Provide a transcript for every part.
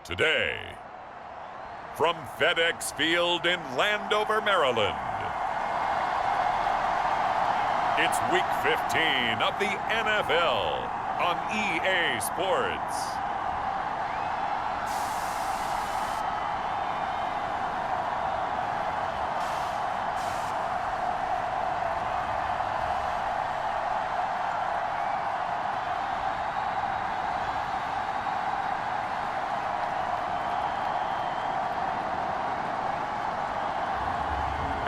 Today, from FedEx Field in Landover, Maryland, it's Week 15 of the NFL on EA Sports.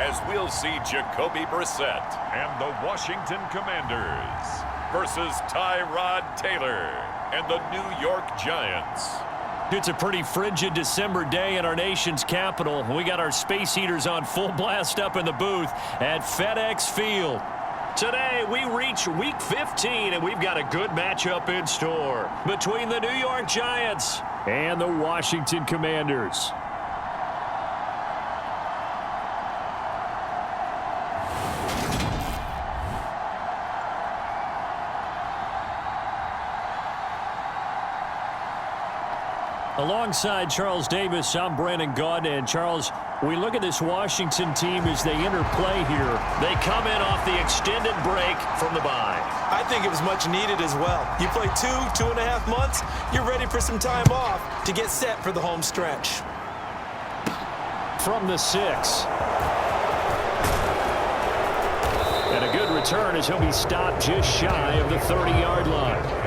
As we'll see Jacoby Brissett and the Washington Commanders versus Tyrod Taylor and the New York Giants. It's a pretty frigid December day in our nation's capital. We got our space heaters on full blast up in the booth at FedEx Field. Today, we reach Week 15, and we've got a good matchup in store between the New York Giants and the Washington Commanders. Alongside Charles Davis, I'm Brandon Gaunt. And Charles, we look at this Washington team as they interplay here. They come in off the extended break from the bye. I think it was much needed as well. You play 2.5 months, you're ready for some time off to get set for the home stretch. From the 6. And a good return as he'll be stopped just shy of the 30-yard line.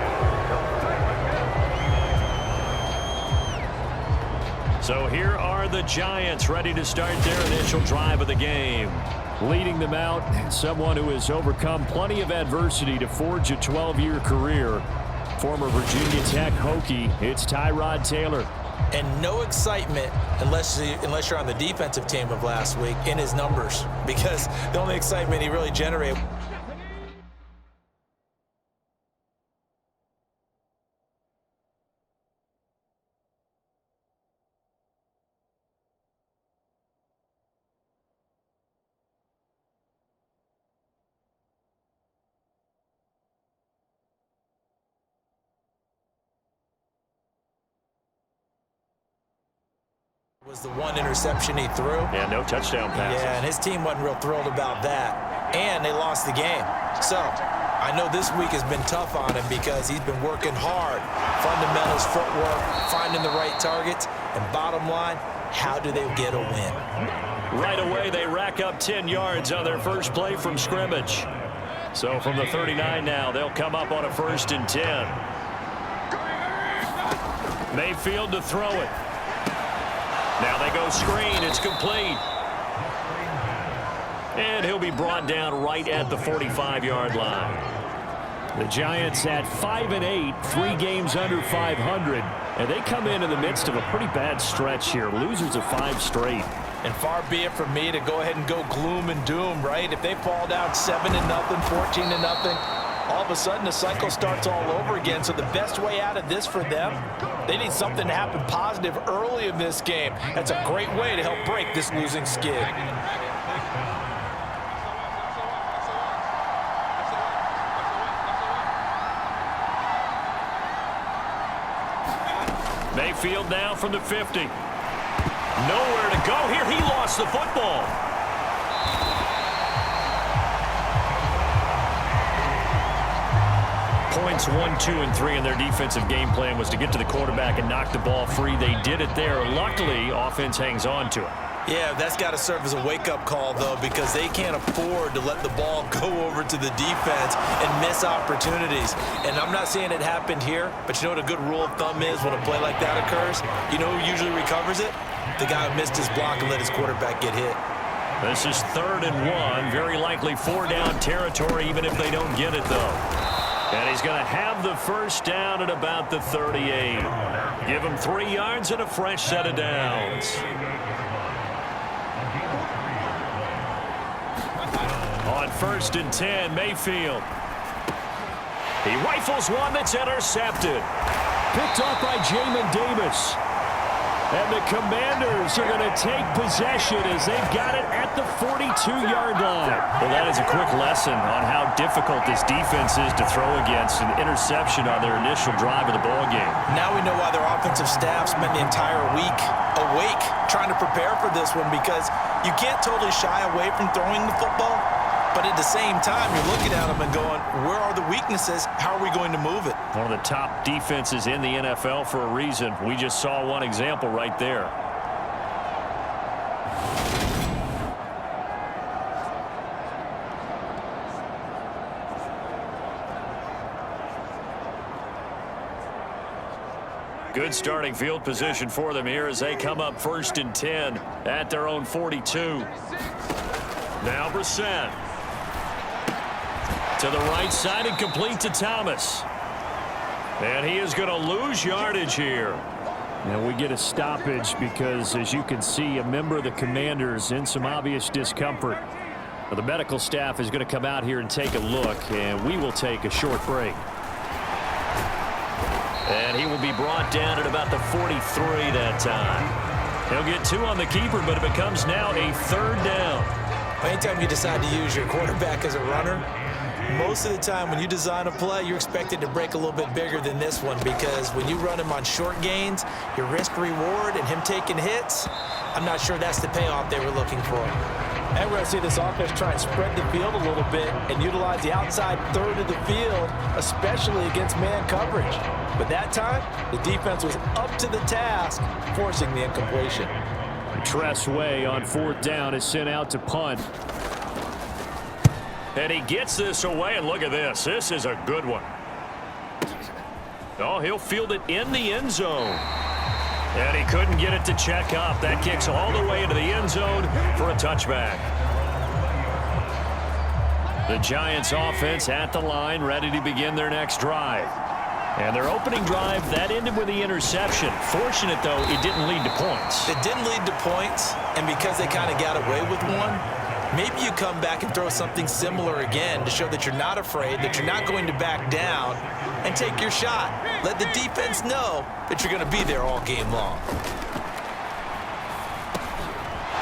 So here are the Giants ready to start their initial drive of the game. Leading them out, someone who has overcome plenty of adversity to forge a 12-year career. Former Virginia Tech Hokie, it's Tyrod Taylor. And no excitement unless you're on the defensive team of last week in his numbers, because the only excitement he really generated. Was the one interception he threw. Yeah, no touchdown passes. Yeah, and his team wasn't real thrilled about that. And they lost the game. So, I know this week has been tough on him because he's been working hard. Fundamentals, footwork, finding the right targets. And bottom line, how do they get a win? Right away, they rack up 10 yards on their first play from scrimmage. So from the 39 now, they'll come up on a 1st and 10. Mayfield to throw it. Now they go screen. It's complete. And he'll be brought down right at the 45-yard line. The Giants at 5-8, 3 games under 500. And they come in the midst of a pretty bad stretch here. Losers of 5 straight. And far be it from me to go ahead and go gloom and doom, right? If they fall down 7-0, 14-0, all of a sudden the cycle starts all over again. So the best way out of this for them, they need something to happen positive early in this game. That's a great way to help break this losing skid. Mayfield now from the 50. Nowhere to go here. He lost the football. Points 1, 2, and 3 in their defensive game plan was to get to the quarterback and knock the ball free. They did it there. Luckily, offense hangs on to it. Yeah, that's got to serve as a wake-up call, though, because they can't afford to let the ball go over to the defense and miss opportunities. And I'm not saying it happened here, but you know what a good rule of thumb is when a play like that occurs? You know who usually recovers it? The guy who missed his block and let his quarterback get hit. This is 3rd and 1. Very likely 4-down territory, even if they don't get it, though. And he's going to have the first down at about the 38. Give him 3 yards and a fresh set of downs. On 1st and 10, Mayfield. He rifles one that's intercepted. Picked off by Jamin Davis. And the Commanders are going to take possession as they've got it at the 42-yard line. Well, that is a quick lesson on how difficult this defense is to throw against. An interception on their initial drive of the ball game. Now we know why their offensive staff spent the entire week awake trying to prepare for this one, because you can't totally shy away from throwing the football. But at the same time, you're looking at them and going, where are the weaknesses? How are we going to move it? One of the top defenses in the NFL for a reason. We just saw one example right there. Good starting field position for them here as they come up 1st and 10 at their own 42. Now Brissett. To the right side and complete to Thomas. And he is going to lose yardage here. And we get a stoppage because, as you can see, a member of the Commanders in some obvious discomfort. Well, the medical staff is going to come out here and take a look, and we will take a short break. And he will be brought down at about the 43 that time. He'll get 2 on the keeper, but it becomes now a 3rd down. Anytime you decide to use your quarterback as a runner, most of the time when you design a play, you're expected to break a little bit bigger than this one, because when you run him on short gains, your risk-reward and him taking hits, I'm not sure that's the payoff they were looking for. And we're going to see this offense try and spread the field a little bit and utilize the outside third of the field, especially against man coverage. But that time, the defense was up to the task, forcing the incompletion. Tress Way on 4th down is sent out to punt. And he gets this away, and look at this. This is a good one. Oh, he'll field it in the end zone. And he couldn't get it to check up. That kicks all the way into the end zone for a touchback. The Giants offense at the line, ready to begin their next drive. And their opening drive, that ended with the interception. Fortunate, though, it didn't lead to points. It didn't lead to points, and because they kind of got away with one, maybe you come back and throw something similar again to show that you're not afraid, that you're not going to back down, and take your shot. Let the defense know that you're going to be there all game long.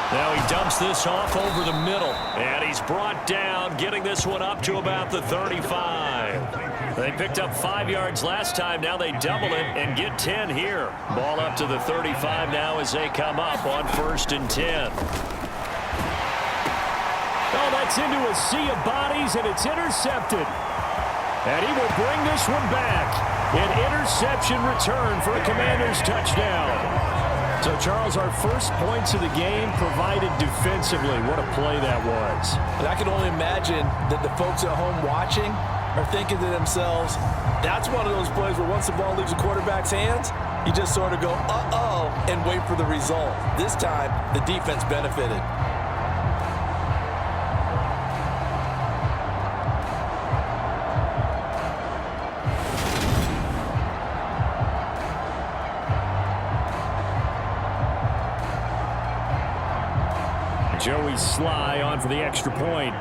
Now he dumps this off over the middle, and he's brought down, getting this one up to about the 35. They picked up 5 yards last time. Now they double it and get 10 here. Ball up to the 35 now as they come up on 1st and 10. Oh, that's into a sea of bodies, and it's intercepted. And he will bring this one back. An interception return for a Commanders touchdown. So, Charles, our first points of the game provided defensively. What a play that was. And I can only imagine that the folks at home watching are thinking to themselves, that's one of those plays where once the ball leaves the quarterback's hands, you just sort of go, uh-oh, and wait for the result. This time, the defense benefited. Joey Sly on for the extra point.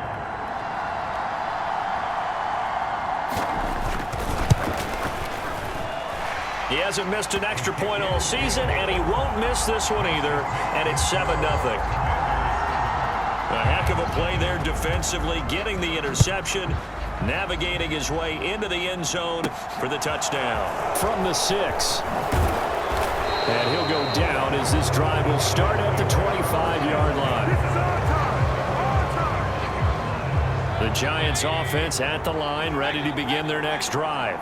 He hasn't missed an extra point all season, and he won't miss this one either, and it's 7-0. A heck of a play there defensively, getting the interception, navigating his way into the end zone for the touchdown. From the 6. And he'll go down as this drive will start at the 25-yard line. The Giants offense at the line, ready to begin their next drive.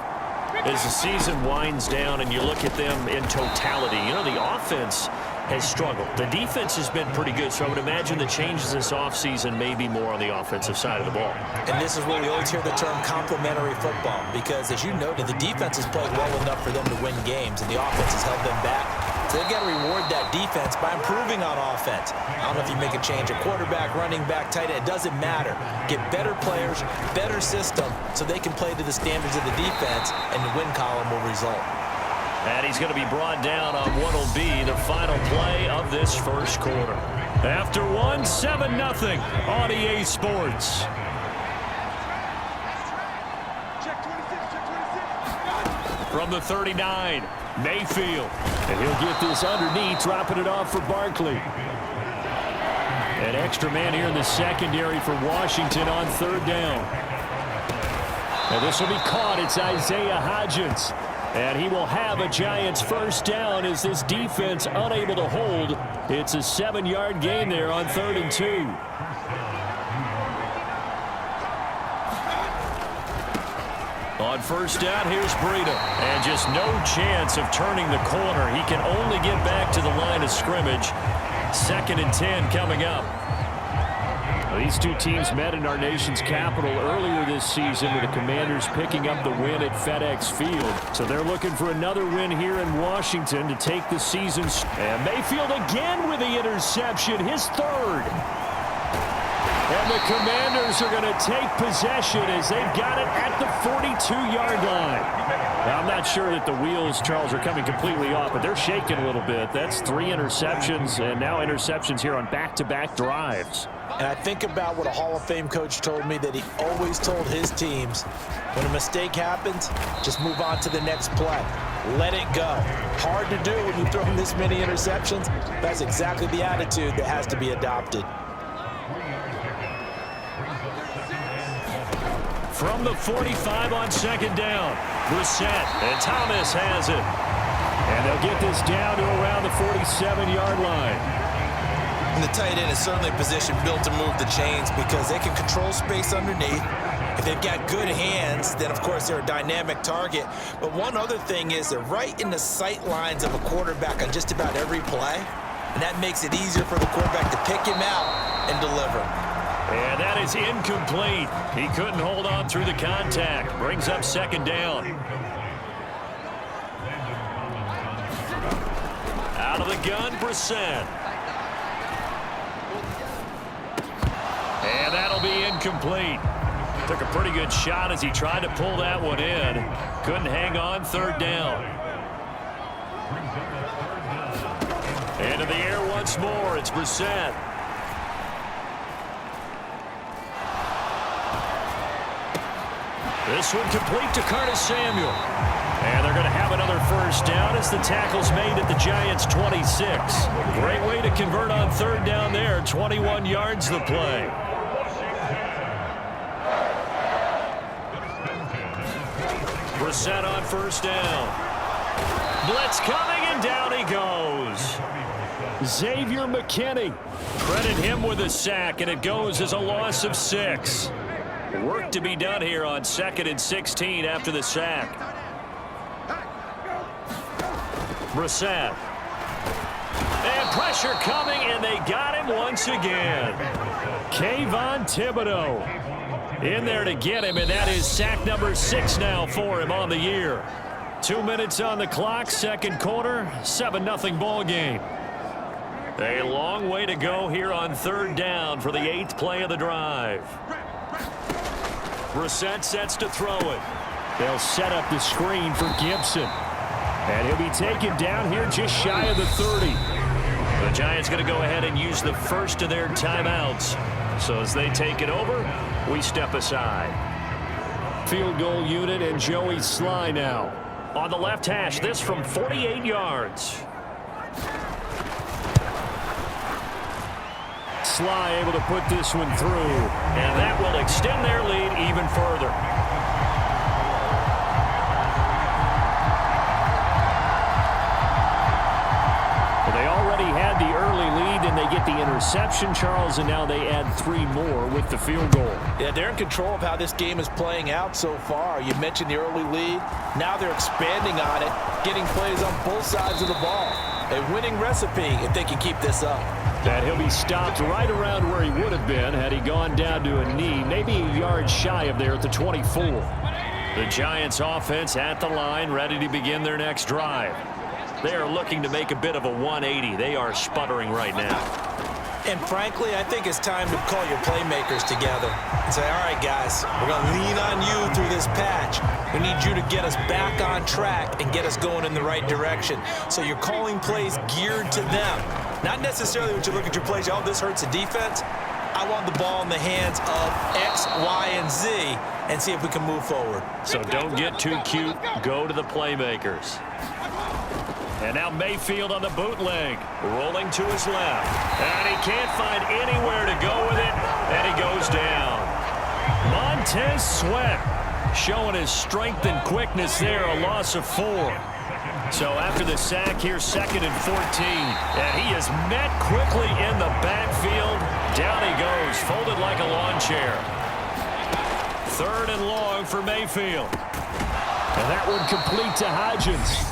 As the season winds down and you look at them in totality, you know, the offense has struggled. The defense has been pretty good, so I would imagine the changes this offseason may be more on the offensive side of the ball. And this is where we always hear the term complementary football, because as you noted, the defense has played well enough for them to win games, and the offense has held them back. So they've got to reward that defense by improving on offense. I don't know if you make a change at quarterback, running back, tight end. It doesn't matter. Get better players, better system, so they can play to the standards of the defense, and the win column will result. And he's going to be brought down on what will be the final play of this first quarter. After one, 7-0 on EA Sports. From the 39, Mayfield. And he'll get this underneath, dropping it off for Barkley. An extra man here in the secondary for Washington on third down. And this will be caught. It's Isaiah Hodgins. And he will have a Giants first down as this defense unable to hold. It's a 7-yard gain there on 3rd and 2. On first down, here's Breida. And just no chance of turning the corner. He can only get back to the line of scrimmage. 2nd and 10 coming up. These two teams met in our nation's capital earlier this season with the Commanders picking up the win at FedEx Field. So they're looking for another win here in Washington to take the season. And Mayfield again with the interception, his 3rd. And the Commanders are going to take possession as they've got it at the 42-yard line. Now, I'm not sure that the wheels, Charles, are coming completely off, but they're shaking a little bit. That's 3 interceptions, and now interceptions here on back-to-back drives. And I think about what a Hall of Fame coach told me, that he always told his teams, when a mistake happens, just move on to the next play. Let it go. Hard to do when you throw in this many interceptions. That's exactly the attitude that has to be adopted. From the 45 on 2nd down, Brissett, and Thomas has it. And they'll get this down to around the 47-yard line. And the tight end is certainly a position built to move the chains because they can control space underneath. If they've got good hands, then of course they're a dynamic target. But one other thing is they're right in the sight lines of a quarterback on just about every play. And that makes it easier for the quarterback to pick him out and deliver. And that is incomplete. He couldn't hold on through the contact. Brings up 2nd down. Out of the gun, Brissett. And that'll be incomplete. Took a pretty good shot as he tried to pull that one in. Couldn't hang on, 3rd down. Into the air once more. It's Brissett. This one complete to Curtis Samuel. And they're going to have another first down as the tackle's made at the Giants' 26. Great way to convert on 3rd down there. 21 yards the play. Brissett on first down. Blitz coming, and down he goes. Xavier McKinney. Credit him with a sack, and it goes as a loss of 6. Work to be done here on 2nd and 16 after the sack. Brissett. And pressure coming, and they got him once again. Kayvon Thibodeau in there to get him, and that is sack number 6 now for him on the year. 2 minutes on the clock, 2nd quarter, 7-0 ball game. A long way to go here on 3rd down for the 8th play of the drive. Brissett sets to throw it. They'll set up the screen for Gibson. And he'll be taken down here just shy of the 30. The Giants going to go ahead and use the first of their timeouts. So as they take it over, we step aside. Field goal unit and Joey Sly now. On the left hash, this from 48 yards. Sly able to put this one through, and that will extend their lead even further. Well, they already had the early lead, and they get the interception, Charles, and now they add 3 more with the field goal. Yeah, they're in control of how this game is playing out so far. You mentioned the early lead. Now they're expanding on it, getting plays on both sides of the ball. A winning recipe if they can keep this up. And he'll be stopped right around where he would have been had he gone down to a knee, maybe a yard shy of there at the 24. The Giants offense at the line, ready to begin their next drive. They are looking to make a bit of a 180. They are sputtering right now. And frankly, I think it's time to call your playmakers together and say, all right, guys, we're going to lean on you through this patch. We need you to get us back on track and get us going in the right direction. So you're calling plays geared to them. Not necessarily when you look at your plays, oh, this hurts the defense. I want the ball in the hands of X, Y, and Z and see if we can move forward. So don't get too cute. Go to the playmakers. And now Mayfield on the bootleg, rolling to his left. And he can't find anywhere to go with it, and he goes down. Montez Sweat showing his strength and quickness there, a loss of 4. So after the sack, here's 2nd and 14. And he is met quickly in the backfield. Down he goes, folded like a lawn chair. 3rd and long for Mayfield. And that one complete to Hodgins.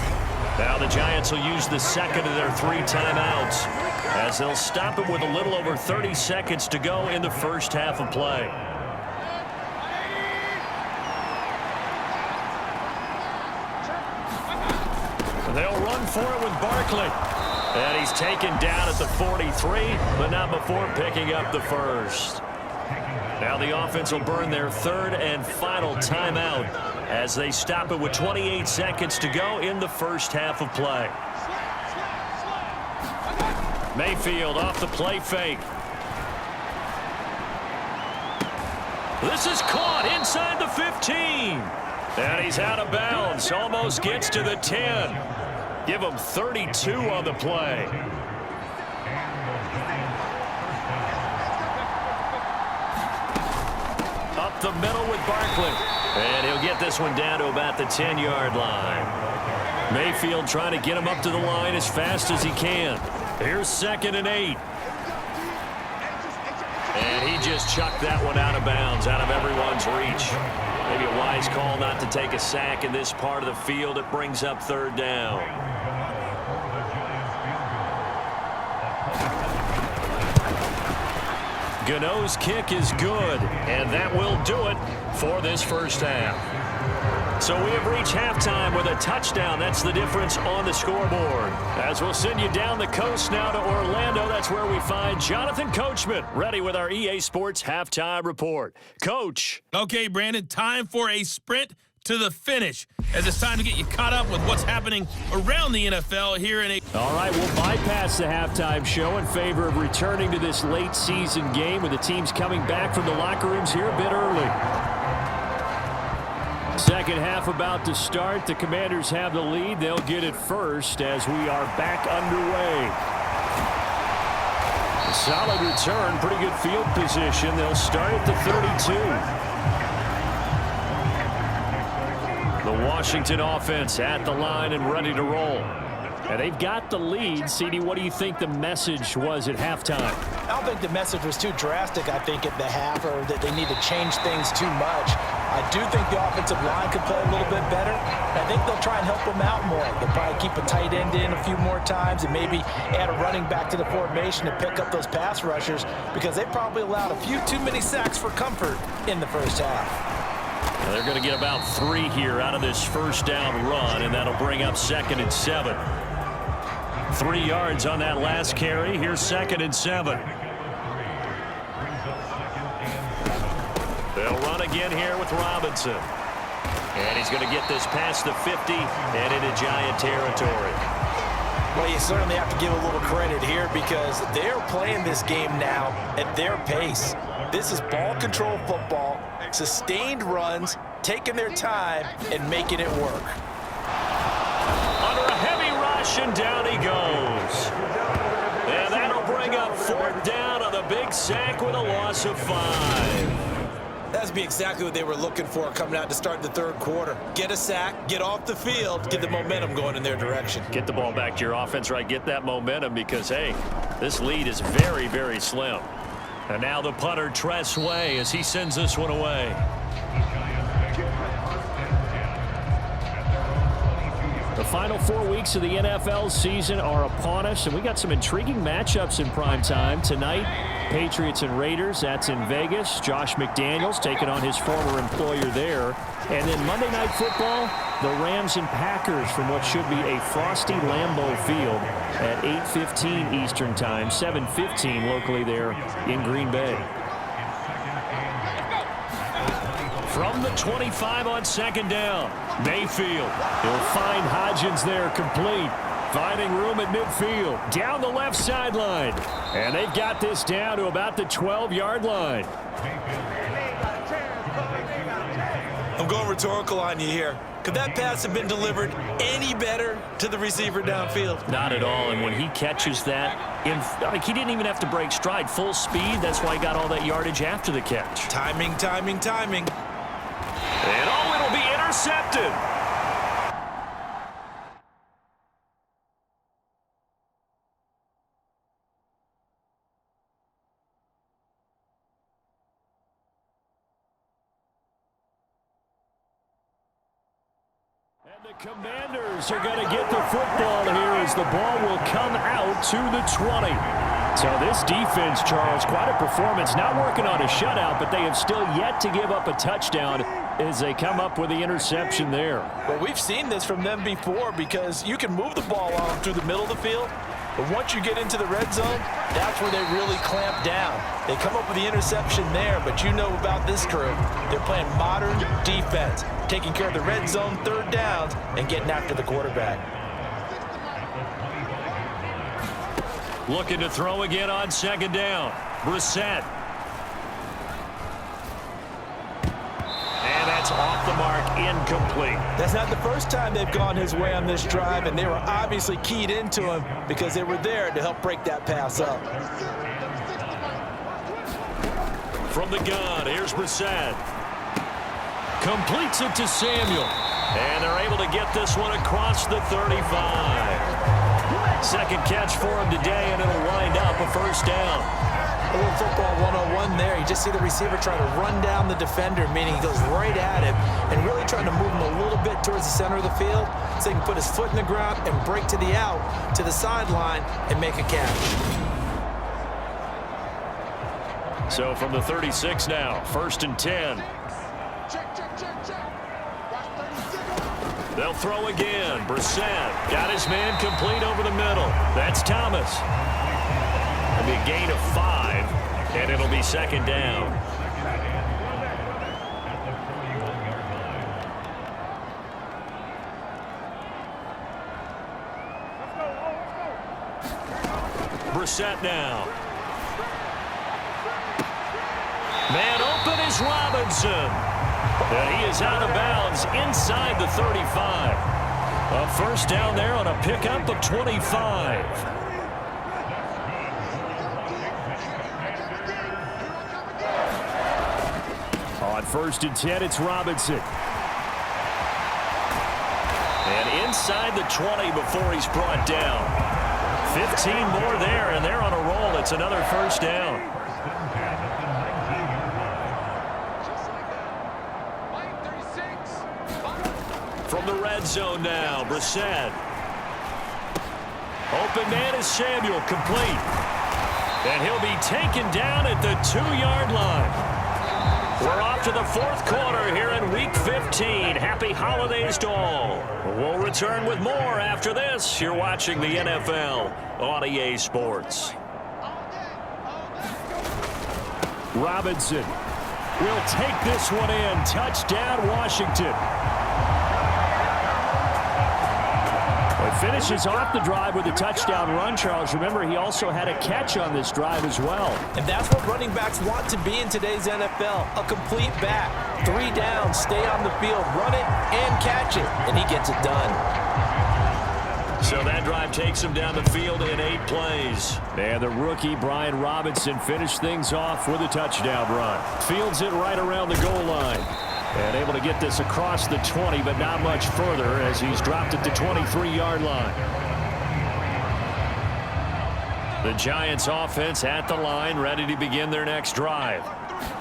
Now the Giants will use the 2nd of their 3 timeouts as they'll stop him with a little over 30 seconds to go in the first half of play. They'll run for it with Barkley. And he's taken down at the 43, but not before picking up the first. Now the offense will burn their 3rd and final timeout as they stop it with 28 seconds to go in the first half of play. Mayfield off the play fake. This is caught inside the 15. And he's out of bounds. Almost gets to the 10. Give him 32 on the play. Up the middle with Barkley. And he'll get this one down to about the 10-yard line. Mayfield trying to get him up to the line as fast as he can. Here's 2nd and 8. And he just chucked that one out of bounds, out of everyone's reach. Maybe a wise call not to take a sack in this part of the field. It brings up 3rd down. Gano's kick is good, and that will do it for this first half. So we have reached halftime with a touchdown. That's the difference on the scoreboard. As we'll send you down the coast now to Orlando, that's where we find Jonathan Coachman, ready with our EA Sports Halftime Report. Coach. Okay, Brandon, time for a sprint to the finish, as it's time to get you caught up with what's happening around the NFL here in a... All right, we'll bypass the halftime show in favor of returning to this late season game with the teams coming back from the locker rooms here a bit early. Second half about to start. The Commanders have the lead. They'll get it first as we are back underway. A solid return, pretty good field position. They'll start at the 32. The Washington offense at the line and ready to roll. And they've got the lead. CD, what do you think the message was at halftime? I don't think the message was too drastic, I think, at the half, or that they need to change things too much. I do think the offensive line could play a little bit better. I think they'll try and help them out more. They'll probably keep a tight end in a few more times and maybe add a running back to the formation to pick up those pass rushers, because they probably allowed a few too many sacks for comfort in the first half. They're going to get about 3 here out of this first down run, and that'll bring up 2nd and 7. 3 yards on that last carry. Here's 2nd and 7. They'll run again here with Robinson. And he's going to get this past the 50 and into Giant territory. Well, you certainly have to give a little credit here, because they're playing this game now at their pace. This is ball control football, sustained runs, taking their time and making it work. Under a heavy rush, and down he goes. And that'll bring up 4th down on the big sack with a loss of 5. That's be exactly what they were looking for coming out to start the 3rd quarter. Get a sack, get off the field, get the momentum going in their direction. Get the ball back to your offense, right? Get that momentum, because, hey, this lead is very, very slim. And now the punter, Tress Way, as he sends this one away. The final 4 weeks of the NFL season are upon us, and we got some intriguing matchups in prime time tonight. Patriots and Raiders, that's in Vegas. Josh McDaniels taking on his former employer there. And then Monday Night Football, the Rams and Packers from what should be a frosty Lambeau Field at 8:15 Eastern Time, 7:15 locally there in Green Bay. From the 25 on 2nd down, Mayfield. He'll find Hodgins there complete. Finding room at midfield. Down the left sideline. And they've got this down to about the 12-yard line. I'm going rhetorical on you here. Could that pass have been delivered any better to the receiver downfield? Not at all, and when he catches that, he didn't even have to break stride. Full speed, that's why he got all that yardage after the catch. Timing, timing, timing. And it'll be intercepted. The Commanders are going to get the football here as the ball will come out to the 20. So this defense, Charles, quite a performance. Not working on a shutout, but they have still yet to give up a touchdown as they come up with the interception there. Well, we've seen this from them before because you can move the ball on through the middle of the field, but once you get into the red zone, that's where they really clamp down. They come up with the interception there, but you know about this crew. They're playing modern defense, taking care of the red zone, third downs, and getting after the quarterback. Looking to throw again on second down. Brissett. And that's off the mark, incomplete. That's not the first time they've gone his way on this drive, and they were obviously keyed into him because they were there to help break that pass up. From the gun, here's Brissett. Completes it to Samuel. And they're able to get this one across the 35. Second catch for him today, and it'll wind up a first down. A little football 101 there. You just see the receiver trying to run down the defender, meaning he goes right at him and really trying to move him a little bit towards the center of the field so he can put his foot in the ground and break to the out, to the sideline, and make a catch. So from the 36 now, 1st and 10. They'll throw again. Brissett got his man complete over the middle. That's Thomas. It'll be a gain of 5, and it'll be second down. Brissett now. Man open is Robinson. And he is out of bounds inside the 35. A first down there on a pickup of 25. On 1st and 10, it's Robinson. And inside the 20 before he's brought down. 15 more there, and they're on a roll. It's another first down. From the red zone now, Brissett. Open man is Samuel, complete. And he'll be taken down at the 2-yard line. We're off to the 4th quarter here in Week 15. Happy holidays to all. We'll return with more after this. You're watching the NFL on EA Sports. Robinson will take this one in. Touchdown, Washington. Finishes off the drive with a touchdown run, Charles. Remember, he also had a catch on this drive as well. And that's what running backs want to be in today's NFL, a complete back. 3 downs, stay on the field, run it, and catch it. And he gets it done. So that drive takes him down the field in 8 plays. And the rookie, Brian Robinson, finished things off with a touchdown run. Fields it right around the goal line. And able to get this across the 20, but not much further as he's dropped it to 23-yard line. The Giants offense at the line, ready to begin their next drive.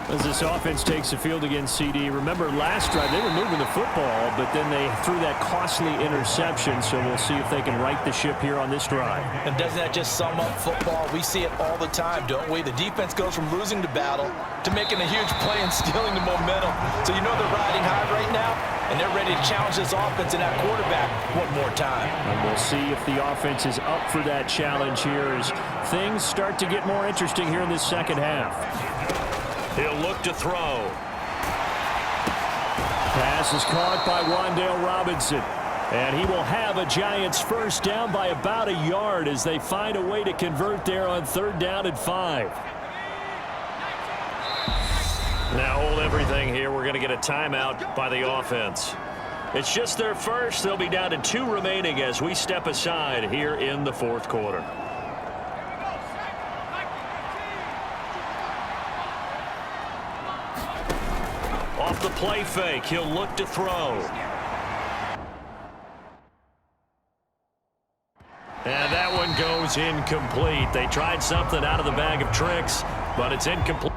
As this offense takes the field against CD, remember last drive they were moving the football, but then they threw that costly interception, so we'll see if they can right the ship here on this drive. And doesn't that just sum up football? We see it all the time, don't we? The defense goes from losing the battle to making a huge play and stealing the momentum. So you know they're riding high right now, and they're ready to challenge this offense and that quarterback one more time. And we'll see if the offense is up for that challenge here as things start to get more interesting here in this second half. He'll look to throw. Pass is caught by Wan'Dale Robinson. And he will have a Giants first down by about a yard as they find a way to convert there on 3rd down and 5. Now hold everything here. We're going to get a timeout by the offense. It's just their first. They'll be down to 2 remaining as we step aside here in the fourth quarter. Off the play fake, he'll look to throw. And that one goes incomplete. They tried something out of the bag of tricks, but it's incomplete.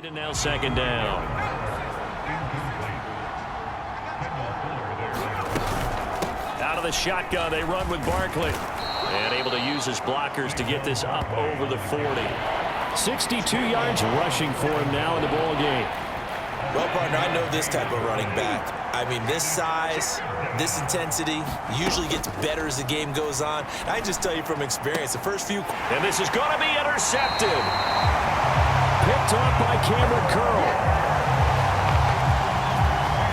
And now second down. Out of the shotgun, they run with Barkley. And able to use his blockers to get this up over the 40. 62 yards rushing for him now in the ball game. Well, partner, I know this type of running back. I mean, this size, this intensity usually gets better as the game goes on. I just tell you from experience, the first few... And this is going to be intercepted. Picked off by Cameron Curl.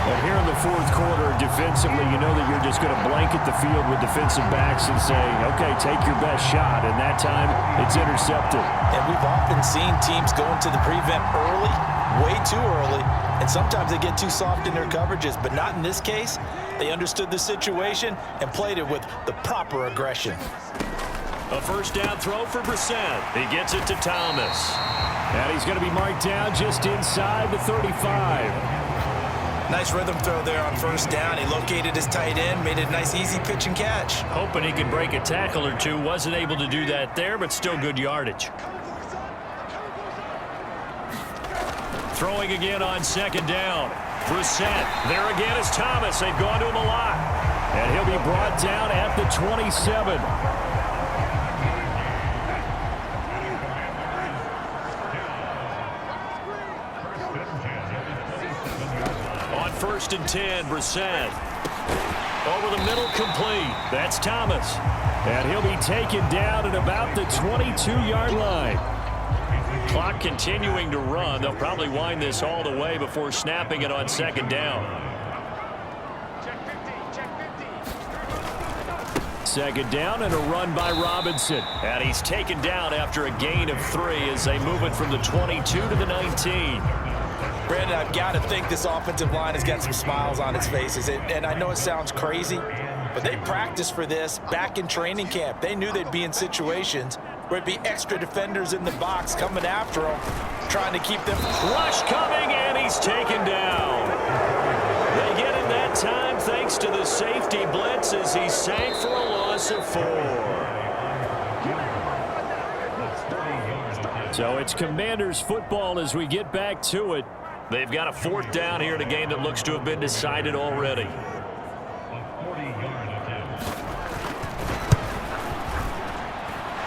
But here in the fourth quarter, defensively, you know that you're just going to blanket the field with defensive backs and say, okay, take your best shot. And that time, it's intercepted. And we've often seen teams go into the prevent early, way too early, and sometimes they get too soft in their coverages. But not in this case. They understood the situation and played it with the proper aggression. A first down throw for Brissett. He gets it to Thomas. And he's going to be marked down just inside the 35. Nice rhythm throw there on first down. He located his tight end, made it a nice, easy pitch and catch. Hoping he could break a tackle or two. Wasn't able to do that there, but still good yardage. Throwing again on second down. Brissett. There again is Thomas. They've gone to him a lot. And he'll be brought down at the 27. First and 10, Brissett. Over the middle, complete. That's Thomas. And he'll be taken down at about the 22-yard line. Clock continuing to run. They'll probably wind this all the way before snapping it on second down. Second down and a run by Robinson. And he's taken down after a gain of 3 as they move it from the 22 to the 19. Brandon, I've got to think this offensive line has got some smiles on its faces. And I know it sounds crazy, but they practiced for this back in training camp. They knew they'd be in situations where it'd be extra defenders in the box coming after them, trying to keep them. Rush coming, and he's taken down. They get him that time thanks to the safety blitz as he sank for a loss of 4. So it's Commanders football as we get back to it. They've got a fourth down here in a game that looks to have been decided already.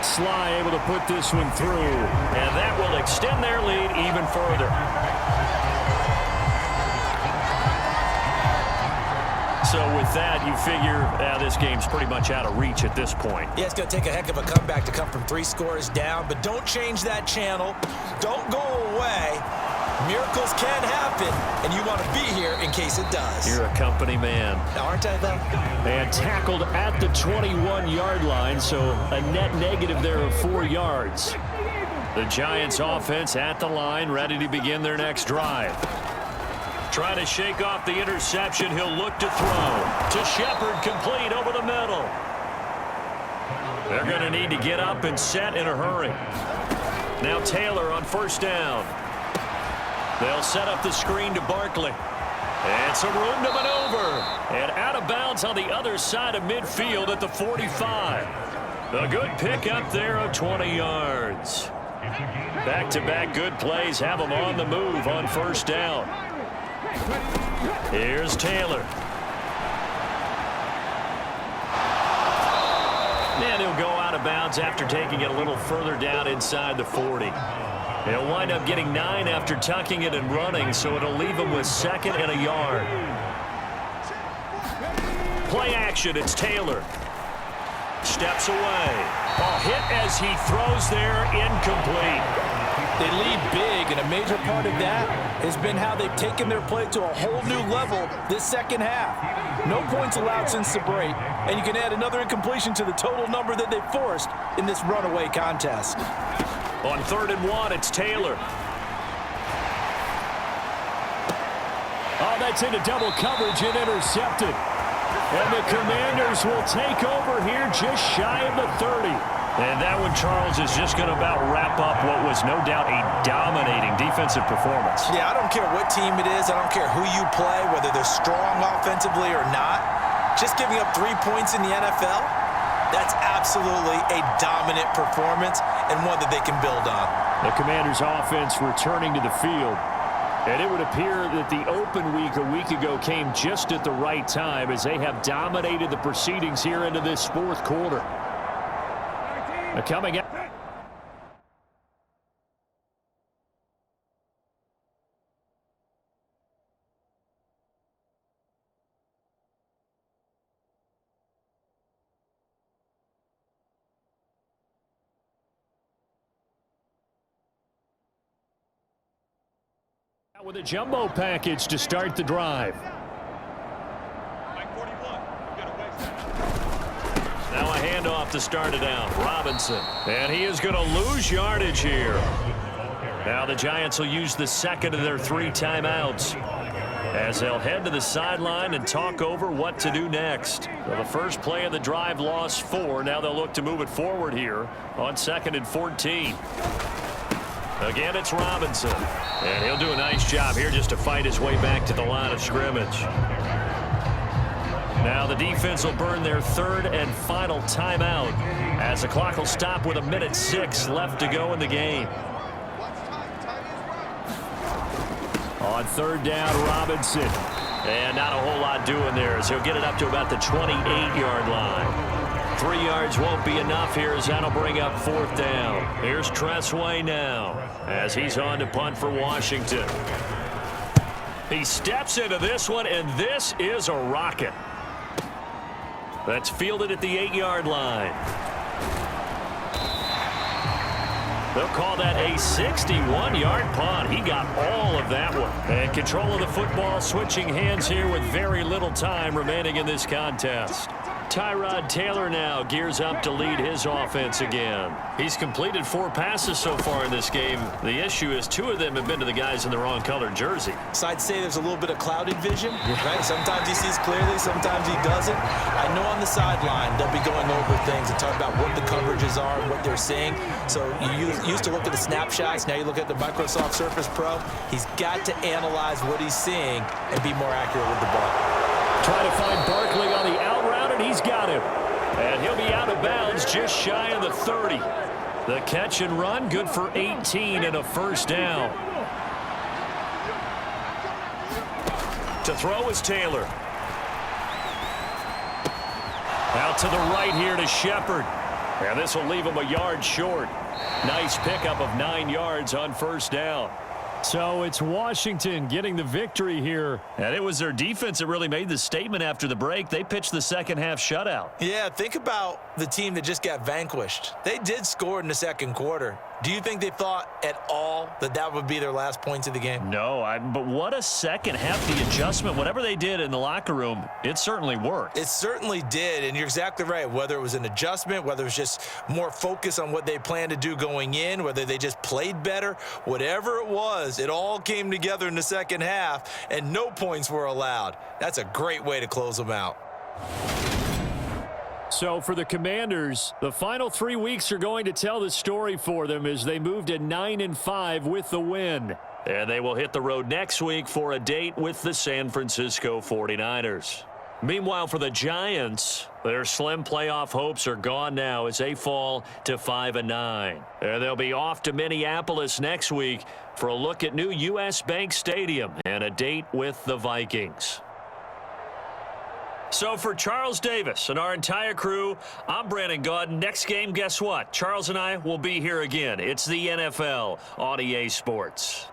Sly able to put this one through, and that will extend their lead even further. So with that, you figure this game's pretty much out of reach at this point. Yeah, it's going to take a heck of a comeback to come from 3 scores down, but don't change that channel. Don't go away. Miracles can happen, and you want to be here in case it does. You're a company man. Aren't I, though? And tackled at the 21-yard line, so a net negative there of 4 yards. The Giants offense at the line, ready to begin their next drive. Trying to shake off the interception. He'll look to throw. To Shepard, complete over the middle. They're going to need to get up and set in a hurry. Now Taylor on first down. They'll set up the screen to Barkley. And some room to maneuver. And out of bounds on the other side of midfield at the 45. A good pickup there of 20 yards. Back-to-back good plays have them on the move on first down. Here's Taylor. And he'll go out of bounds after taking it a little further down inside the 40. He'll wind up getting 9 after tucking it and running, so it'll leave him with 2nd and a yard. Play action, it's Taylor. Steps away. A hit as he throws there, incomplete. They lead big, and a major part of that has been how they've taken their play to a whole new level this second half. No points allowed since the break, and you can add another incompletion to the total number that they forced in this runaway contest. On 3rd and 1, it's Taylor. Oh, that's into double coverage and intercepted. And the Commanders will take over here just shy of the 30. And that one, Charles, is just going to about wrap up what was no doubt a dominating defensive performance. Yeah, I don't care what team it is. I don't care who you play, whether they're strong offensively or not. Just giving up 3 points in the NFL, that's absolutely a dominant performance and one that they can build on. The Commanders' offense returning to the field. And it would appear that the open week a week ago came just at the right time as they have dominated the proceedings here into this 4th quarter. Coming out. With a jumbo package to start the drive. Now a handoff to start it out. Robinson. And he is going to lose yardage here. Now the Giants will use the second of their 3 timeouts as they'll head to the sideline and talk over what to do next. Well, the first play of the drive lost 4. Now they'll look to move it forward here on 2nd and 14. Again, it's Robinson. And he'll do a nice job here just to fight his way back to the line of scrimmage. Now the defense will burn their 3rd and final timeout as the clock will stop with 1:06 left to go in the game. On 3rd down, Robinson. And not a whole lot doing there as he'll get it up to about the 28-yard line. 3 yards won't be enough here as that'll bring up 4th down. Here's Tressway now as he's on to punt for Washington. He steps into this one, and this is a rocket. That's fielded at the 8-yard line. They'll call that a 61-yard punt. He got all of that one. And control of the football switching hands here with very little time remaining in this contest. Tyrod Taylor now gears up to lead his offense again. He's completed 4 passes so far in this game. The issue is 2 of them have been to the guys in the wrong colored jersey. So I'd say there's a little bit of clouded vision, right? Sometimes he sees clearly, sometimes he doesn't. I know on the sideline they'll be going over things and talk about what the coverages are and what they're seeing. So you used to look at the snapshots. Now you look at the Microsoft Surface Pro. He's got to analyze what he's seeing and be more accurate with the ball. Trying to find Barkley on the out route, and he's got him. And he'll be out of bounds just shy of the 30. The catch and run, good for 18 and a 1st down. To throw is Taylor. Out to the right here to Shepard. And this will leave him a yard short. Nice pickup of 9 yards on 1st down. So it's Washington getting the victory here. And it was their defense that really made the statement after the break. They pitched the second half shutout. Yeah, think about the team that just got vanquished. They did score in the 2nd quarter. Do you think they thought at all that that would be their last points of the game? No, but what a second half. The adjustment, whatever they did in the locker room, it certainly worked. It certainly did, and you're exactly right. Whether it was an adjustment, whether it was just more focus on what they planned to do going in, whether they just played better, whatever it was, it all came together in the second half, and no points were allowed. That's a great way to close them out. So for the Commanders, the final 3 weeks are going to tell the story for them as they move to 9-5 with the win. And they will hit the road next week for a date with the San Francisco 49ers. Meanwhile, for the Giants, their slim playoff hopes are gone now as they fall to 5-9. And they'll be off to Minneapolis next week for a look at new U.S. Bank Stadium and a date with the Vikings. So for Charles Davis and our entire crew, I'm Brandon Gaudin. Next game, guess what? Charles and I will be here again. It's the NFL on EA Sports.